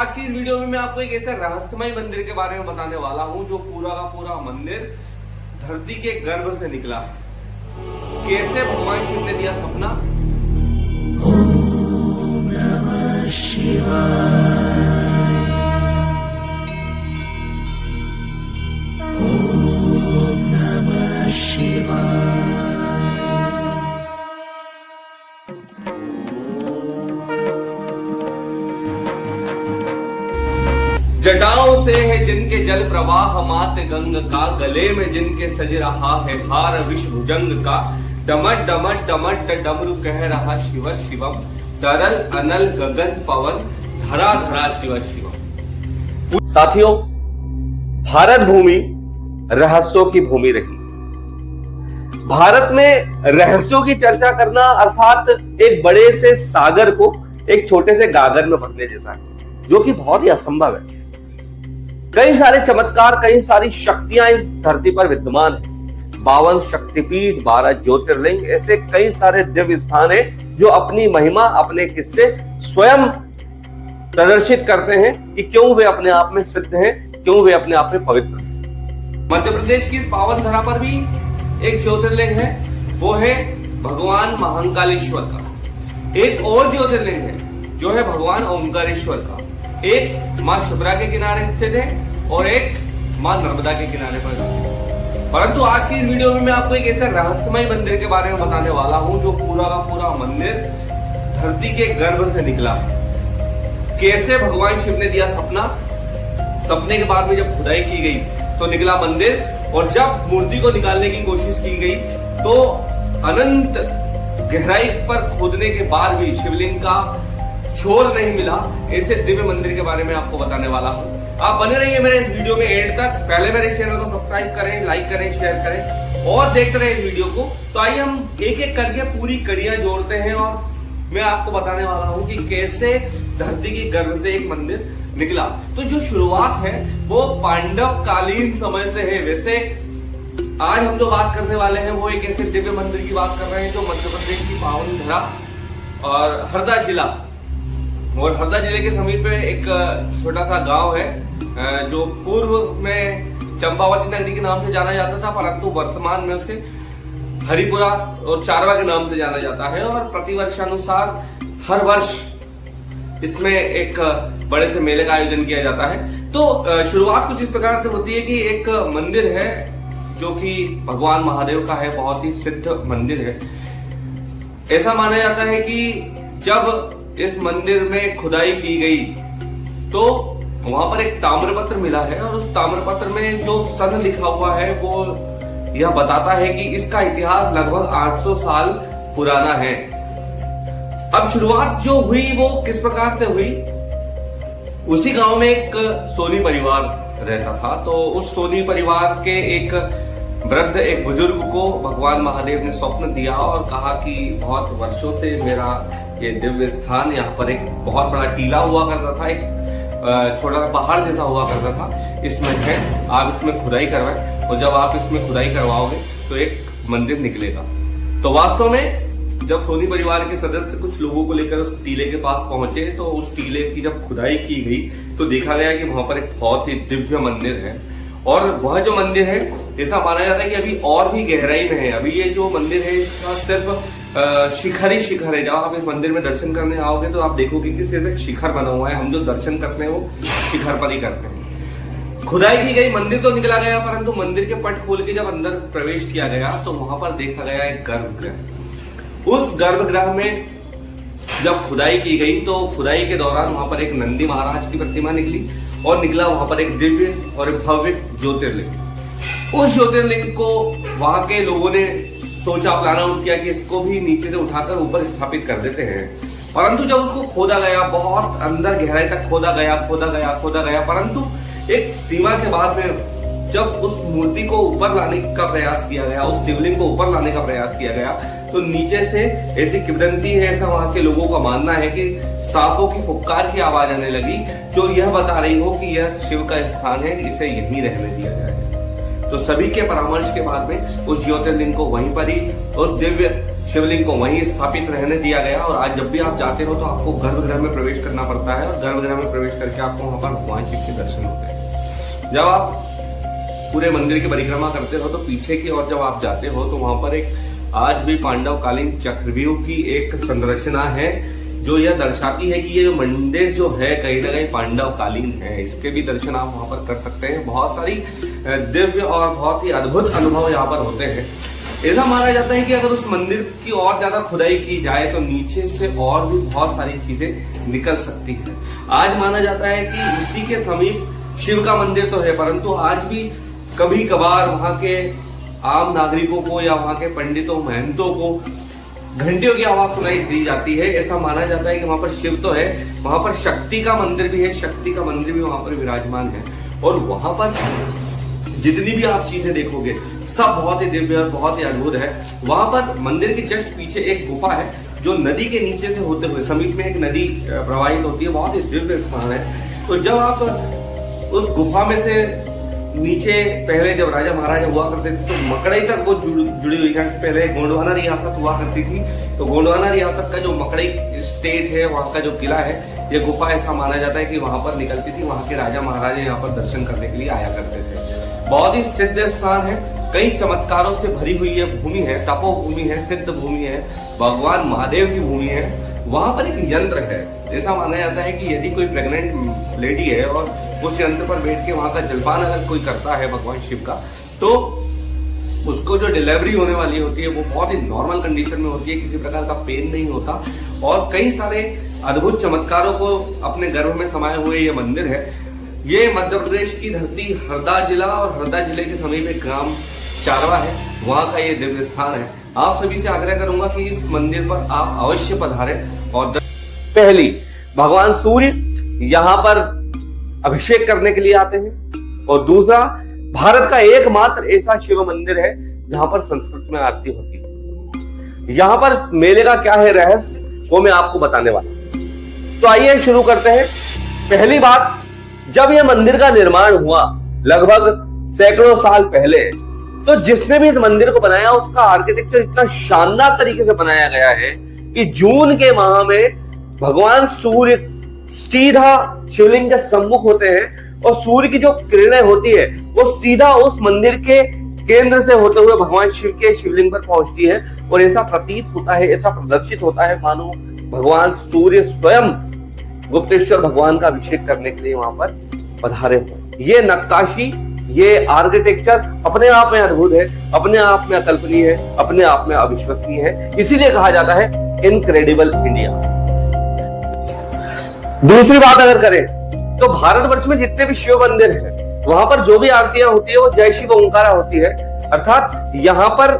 आज की इस वीडियो में मैं आपको एक ऐसे रहस्यमय मंदिर के बारे में बताने वाला हूं जो पूरा का पूरा मंदिर धरती के गर्भ से निकला। कैसे भगवान शिव ने दिया सपना। ओम नमः शिवाय। ओम नमः शिवाय। जटाओं से है जिनके जल प्रवाह मात गंग का, गले में जिनके सज रहा है हार विश्वभुजंग का, डमट डमट डमट डमरू कह रहा शिव शिवम, तरल अनल गगन पवन धरा धरा शिव शिवम। साथियों, भारत भूमि रहस्यों की भूमि रही। भारत में रहस्यों की चर्चा करना अर्थात एक बड़े से सागर को एक छोटे से गागर में भरने जैसा है, जो कि बहुत ही असंभव है। कई सारे चमत्कार, कई सारी शक्तियां इस धरती पर विद्यमान है। 52 शक्तिपीठ, 12 ज्योतिर्लिंग, ऐसे कई सारे दिव्य स्थान हैं जो अपनी महिमा, अपने किस्से स्वयं प्रदर्शित करते हैं कि क्यों वे अपने आप में सिद्ध हैं, क्यों वे अपने आप में पवित्र हैं। मध्य प्रदेश की इस पावन धरा पर भी एक ज्योतिर्लिंग है, वो है भगवान महाकालेश्वर का। एक और ज्योतिर्लिंग है जो है भगवान ओंकारेश्वर का। एक मां शिप्रा के किनारे स्थित है और एक मां नर्मदा के किनारे पर स्थित है। परंतु आज की इस वीडियो में मैं आपको एक ऐसे रहस्यमय मंदिर के बारे में बताने वाला हूं जो पूरा का पूरा मंदिर धरती के गर्भ से निकला है। कैसे भगवान शिव ने दिया सपना, सपने के बाद में जब खुदाई की गई तो निकला मंदिर, और जब मूर्ति को निकालने की कोशिश की गई तो अनंत गहराई पर खोदने के बाद भी शिवलिंग का छोर नहीं मिला। ऐसे दिव्य मंदिर के बारे में आपको बताने वाला हूं। आप बने रहिए मेरे इस वीडियो में एंड तक। पहले मेरे इस चैनल को सब्सक्राइब करें, लाइक करें, शेयर करें और देखते रहे इस वीडियो को। तो आइए हम एक एक करके पूरी कड़ियां जोड़ते हैं और मैं आपको बताने वाला हूं कि कैसे धरती के गर्भ से एक मंदिर निकला। तो जो शुरुआत है वो पांडव कालीन समय से है। वैसे आज हम जो बात करने वाले हैं वो एक ऐसे दिव्य मंदिर की बात कर रहे हैं जो मध्य प्रदेश की पावन धरा और हरदा जिला, और हरदा जिले के समीप में एक छोटा सा गांव है जो पूर्व में चंपावती नगरी के नाम से जाना जाता था, परंतु वर्तमान में उसे हरिपुरा और चारवा के नाम से जाना जाता है। और प्रतिवर्षानुसार हर वर्ष इसमें एक बड़े से मेले का आयोजन किया जाता है। तो शुरुआत कुछ इस प्रकार से होती है कि एक मंदिर है जो कि भगवान महादेव का है, बहुत ही सिद्ध मंदिर है। ऐसा माना जाता है कि जब इस मंदिर में खुदाई की गई तो वहां पर एक ताम्रपत्र मिला है, और उस ताम्रपत्र में जो सन लिखा हुआ है वो यह बताता है कि इसका इतिहास लगभग 800 साल पुराना है। अब शुरुआत जो हुई वो किस प्रकार से हुई। उसी गांव में एक सोनी परिवार रहता था। तो उस सोनी परिवार के एक वृद्ध, एक बुजुर्ग को भगवान महादेव ने स्वप्न दिया और कहा कि बहुत वर्षों से मेरा ये दिव्य स्थान, यहाँ पर एक बहुत बड़ा टीला हुआ करता था, एक छोटा सा पहाड़ जैसा हुआ करता था, इसमें है, आप इसमें खुदाई करवाएं और जब आप इसमें खुदाई करवाओगे तो एक मंदिर निकलेगा। तो वास्तव में जब सोनी परिवार के सदस्य कुछ लोगों को लेकर उस टीले के पास पहुंचे तो उस टीले की जब खुदाई की गई तो देखा गया कि वहां पर एक बहुत ही दिव्य मंदिर है। और वह जो मंदिर है, ऐसा माना जाता है कि अभी और भी गहराई में है। अभी ये जो मंदिर है इसका सिर्फ शिखर ही शिखर है। जब आप इस मंदिर में दर्शन करने आओगे तो आप देखोगे कि सिर्फ एक शिखर बना हुआ है। हम जो दर्शन करते हैं वो शिखर पर ही करते हैं। खुदाई की गई, मंदिर तो निकला गया, परंतु मंदिर के पट खोल के जब अंदर प्रवेश किया गया तो वहां पर देखा गया एक गर्भगृह। उस गर्भगृह में जब खुदाई की गई तो खुदाई के दौरान वहां पर एक नंदी महाराज की प्रतिमा निकली और निकला वहां पर एक दिव्य और एक भव्य ज्योतिर्लिंग। उस ज्योतिर्लिंग को वहां के लोगों ने सोचा, प्लान आउट किया कि इसको भी नीचे से उठाकर ऊपर स्थापित कर देते हैं। परंतु जब उसको खोदा गया, बहुत अंदर गहराई तक खोदा गया, परंतु एक सीमा के बाद में जब उस मूर्ति को ऊपर लाने का प्रयास किया गया, उस शिवलिंग को ऊपर लाने का प्रयास किया गया तो नीचे से ऐसी किंवदंती है, ऐसा वहां के लोगों का मानना है कि सांपों की फुफकार की आवाज आने लगी जो यह बता रही हो कि यह शिव का स्थान है, इसे यहीं रहने दिया जाए। तो सभी के परामर्श के बाद में उस ज्योतिर्लिंग को वहीं पर ही उस दिव्य शिवलिंग को वहीं स्थापित रहने दिया गया। और आज जब भी आप जाते हो तो आपको गर्भगृह में प्रवेश करना पड़ता है और गर्भगृह में प्रवेश करके आपको वहां पर भगवान शिव के दर्शन होते हैं। जब आप पूरे मंदिर की परिक्रमा करते हो तो पीछे की ओर जब आप जाते हो तो वहां पर एक आज भी पांडवकालीन चक्रव्यूह की एक संरचना है जो यह दर्शाती है कि ये मंदिर जो है कहीं ना कहीं पांडवकालीन है। इसके भी दर्शन आप वहां पर कर सकते हैं। बहुत सारी दिव्य और बहुत ही अद्भुत अनुभव यहाँ पर होते हैं। ऐसा माना जाता है कि अगर उस मंदिर की और ज्यादा खुदाई की जाए तो नीचे से और भी बहुत सारी चीजें निकल सकती है। आज माना जाता है कि उसी के समीप शिव का मंदिर तो है, परंतु आज भी कभी कभार वहां के आम नागरिकों को या वहां के पंडितों महंतों को घंटियों की आवाज सुनाई दी जाती है। ऐसा माना जाता है कि वहां पर शिव तो है, वहां पर शक्ति का मंदिर भी है, शक्ति का मंदिर भी वहां पर विराजमान है। और वहां पर जितनी भी आप चीजें देखोगे सब बहुत ही दिव्य और बहुत ही अद्भुत है। वहां पर मंदिर के जस्ट पीछे एक गुफा है जो नदी के नीचे से होते हुए, समीप में एक नदी प्रवाहित होती है, बहुत ही दिव्य स्थान है। तो जब आप उस गुफा में से नीचे, पहले जब राजा महाराजा हुआ करते थे तो मकड़ई तक वो जुड़ी हुई है। पहले गोंडवाना रियासत हुआ करती थी, तो गोंडवाना रियासत का जो मकड़ई स्टेट है, वहां का जो किला है, ये गुफा ऐसा माना जाता है कि वहां पर निकलती थी। वहां के राजा महाराजा यहाँ पर दर्शन करने के लिए आया करते थे। बहुत ही सिद्ध स्थान है, कई चमत्कारों से भरी हुई ये भूमि है, तपोभूमि है, सिद्ध भूमि है, भगवान महादेव की भूमि है। वहां पर एक यंत्र है, ऐसा माना जाता है कि यदि कोई प्रेग्नेंट लेडी है और उस यंत्र पर बैठ के वहां का जलपान अगर कोई करता है भगवान शिव का, तो उसको जो डिलीवरी होने वाली होती है वो बहुत ही नॉर्मल कंडीशन में होती है, किसी प्रकार का पेन नहीं होता। और कई सारे अद्भुत चमत्कारों को अपने गर्भ में समाये हुए ये मंदिर है। ये मध्य प्रदेश की धरती हरदा जिला और हरदा जिले के समीप एक ग्राम चारवा है, वहां का ये दिव्य स्थान है। आप सभी से आग्रह करूंगा कि इस मंदिर पर आप अवश्य पधारें। और पहली, भगवान सूर्य यहाँ पर अभिषेक करने के लिए आते हैं, और दूसरा, भारत का एकमात्र ऐसा शिव मंदिर है जहां पर संस्कृत में आरती होती है। यहां पर मेले का क्या है रहस्य, वो मैं आपको बताने वाला हूं। तो आइए शुरू करते हैं। पहली बात, जब यह मंदिर का निर्माण हुआ लगभग सैकड़ों साल पहले, तो जिसने भी इस मंदिर को बनाया उसका आर्किटेक्चर इतना शानदार तरीके से बनाया गया है कि जून के माह में भगवान सूर्य सीधा शिवलिंग के सम्मुख होते हैं और सूर्य की जो किरणें होती है वो सीधा उस मंदिर के केंद्र से होते हुए भगवान शिव के शिवलिंग पर पहुंचती है। और ऐसा प्रतीत होता है, ऐसा प्रदर्शित होता है मानो भगवान सूर्य स्वयं गुप्तेश्वर भगवान का अभिषेक करने के लिए वहां पर पधारे हो। ये नक्काशी, ये आर्किटेक्चर अपने आप में अद्भुत है, अपने आप में अकल्पनीय है, अपने आप में अविश्वसनीय है। इसीलिए कहा जाता है इनक्रेडिबल इंडिया। दूसरी बात अगर करें तो भारतवर्ष में जितने भी शिव मंदिर हैं, वहां पर जो भी आरतियां होती है वो जय शिव ओंकारा होती है। अर्थात यहाँ पर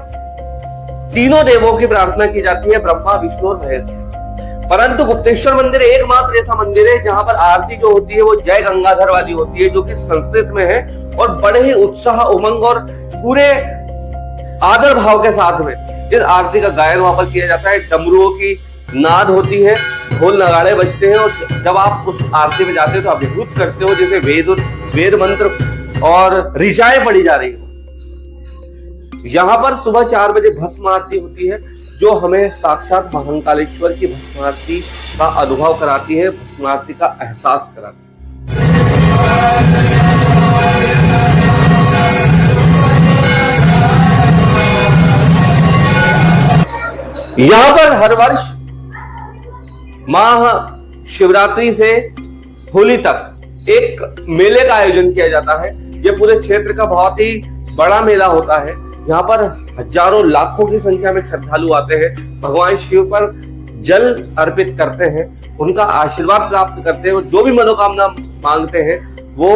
तीनों देवों की प्रार्थना की जाती है, ब्रह्मा, विष्णु और महेश। परंतु गुप्तेश्वर मंदिर एकमात्र ऐसा मंदिर है जहां पर आरती जो होती है वो जय गंगाधर वाली होती है, जो कि संस्कृत में है, और बड़े ही उत्साह, उमंग और पूरे आदर भाव के साथ में इस आरती का गायन वहां पर किया जाता है। डमरुओं की नाद होती है, ढोल नगाड़े बजते हैं, और जब आप उस आरती में जाते हो तो अभिभूत करते हो जैसे वेद मंत्र और ऋचाएं पढ़ी जा रही हो। यहाँ पर सुबह 4 बजे भस्म आरती होती है, जो हमें साक्षात महाकालेश्वर की भस्म आरती का अनुभव कराती है, भस्म आरती का एहसास कराती है। यहाँ पर हर वर्ष माह शिवरात्रि से होली तक एक मेले का आयोजन किया जाता है। ये पूरे क्षेत्र का बहुत ही बड़ा मेला होता है। यहाँ पर हजारों लाखों की संख्या में श्रद्धालु आते हैं, भगवान शिव पर जल अर्पित करते हैं, उनका आशीर्वाद प्राप्त करते हैं, और जो भी मनोकामना मांगते हैं वो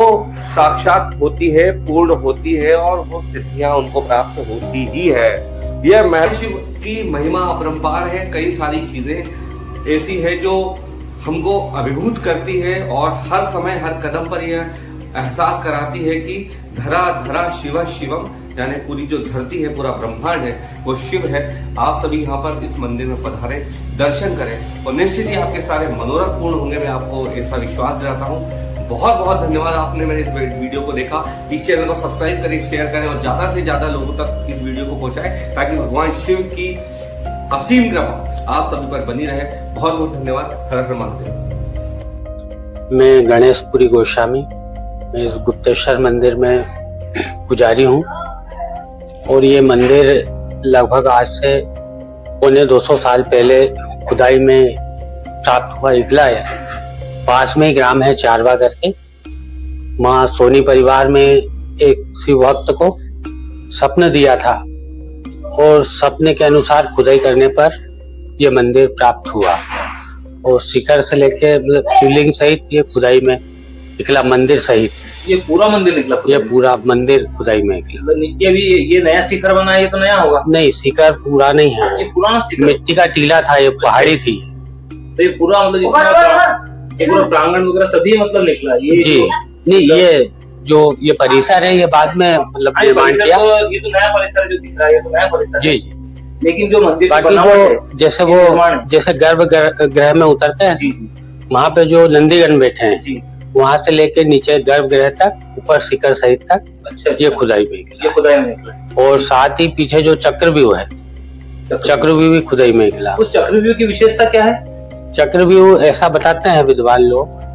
साक्षात होती है, पूर्ण होती है, और वो सिद्धियां उनको प्राप्त होती ही है। यह महर्षि की महिमा अपरंपार है। कई सारी चीजें ऐसी है जो हमको अभिभूत करती है, और हर समय हर कदम पर यह एहसास कराती है कि धरा धरा शिव शिवम, यानी पूरी जो धरती है, पूरा ब्रह्मांड है, वो शिव है। आप सभी यहाँ पर इस मंदिर में पधारें, दर्शन करें, और निश्चित ही आपके सारे मनोरथ पूर्ण होंगे। मैं आपको ऐसा विश्वास दिलाता हूँ। बहुत बहुत धन्यवाद, आपने मेरे इस वीडियो को देखा। इस चैनल को सब्सक्राइब करें, शेयर करें, और ज्यादा से ज्यादा लोगों तक इस वीडियो को पहुंचाएं, ताकि भगवान शिव की असीम कृपा आप सभी पर बनी रहे। बहुत बहुत धन्यवाद। हर हर महादेव। मैं गणेशपुरी गोस्वामी, मैं इस गुप्तेश्वर मंदिर में पुजारी हूँ और ये मंदिर लगभग आज से 250 साल पहले खुदाई में प्राप्त हुआ इकला है। पास में ही ग्राम है चारवा करके। माँ सोनी परिवार में एक शिव भक्त को सपना दिया था और सपने के अनुसार खुदाई करने पर यह मंदिर प्राप्त हुआ और शिखर से लेके मतलब शिवलिंग सहित ये खुदाई में निकला, मंदिर सहित ये पूरा मंदिर निकला? ये पूरा मंदिर खुदाई में निकला। नीचे भी ये नया शिखर बना है, ये तो नया होगा? नहीं, शिखर पूरा नहीं है, ये पुराना शिखर, मिट्टी का टीला था, ये पहाड़ी थी। तो ये पूरा मतलब ये पूरा प्रांगण वगैरह सभी मतलब निकला ये? जी नहीं, ये जो ये परिसर है ये बाद में मतलब निर्माण किया। ये तो नया परिसर जो दिख रहा है, ये तो नया परिसर जी है। जी। लेकिन जो मंदिर बाकी वो जैसे गर्भगृह में उतरते हैं, वहाँ पे जो नंदीगण बैठे हैं, वहाँ से लेके नीचे गर्भगृह तक, ऊपर शिखर सहित तक, अच्छा, ये खुदाई में निकला। और साथ ही पीछे जो चक्रव्यूह है, चक्रव्यूह भी खुदाई में निकला। उस चक्रव्यूह की विशेषता क्या है? चक्रव्यूह ऐसा बताते हैं विद्वान लोग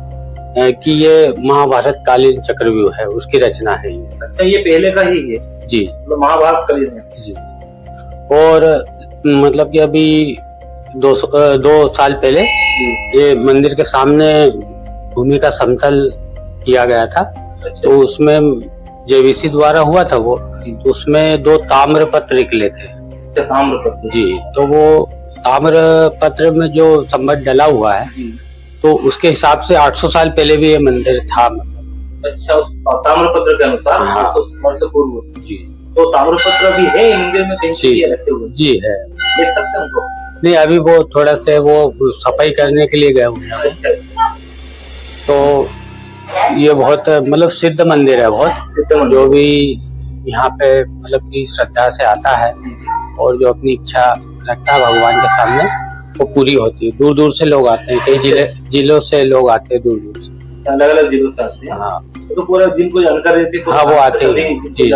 कि ये महाभारत कालीन चक्रव्यूह है, उसकी रचना है ये। अच्छा, ये पहले का ही है? जी, मतलब महाभारत कालीन है। जी। और मतलब कि अभी 2 साल पहले ये मंदिर के सामने भूमि का समतल किया गया था। अच्छा। तो उसमें जेवीसी द्वारा हुआ था वो, तो उसमें 2 ताम्र पत्र निकले थे। ताम्र पत्र? जी। तो वो ताम्र पत्र में जो संबंध डला हुआ है, तो उसके हिसाब से 800 साल पहले भी ये मंदिर था। अच्छा, उस ताम्र पत्र के अनुसार 800 वर्ष पूर्व? जी। तो ताम्र पत्र भी है मंदिर में कहीं? जी रखे हुए? जी है। देख सकते हैं उनको? नहीं, अभी वो थोड़ा से वो सफाई करने के लिए गए हुए हैं। अच्छा। तो ये बहुत मतलब सिद्ध मंदिर है, बहुत जो भी यहाँ पे मतलब की श्रद्धा से आता है और जो अपनी इच्छा रखता है भगवान के सामने, वो पूरी होती है। दूर दूर से लोग आते हैं, कई जिलों से लोग आते हैं, दूर दूर से, अलग अलग जिलों से आते हैं। हाँ, तो पूरा दिन को जानकारी रहती है? हाँ, वो आते हैं जी।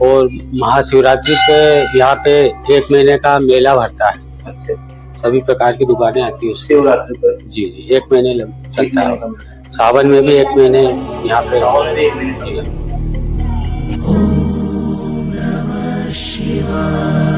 और महाशिवरात्रि पे यहाँ पे 1 महीने का मेला भरता है। अच्छा। सभी प्रकार की दुकानें आती है शिवरात्रि पर? जी जी, 1 महीने चलता है। सावन में भी 1 महीने यहाँ पे। Om Namah Shivaya।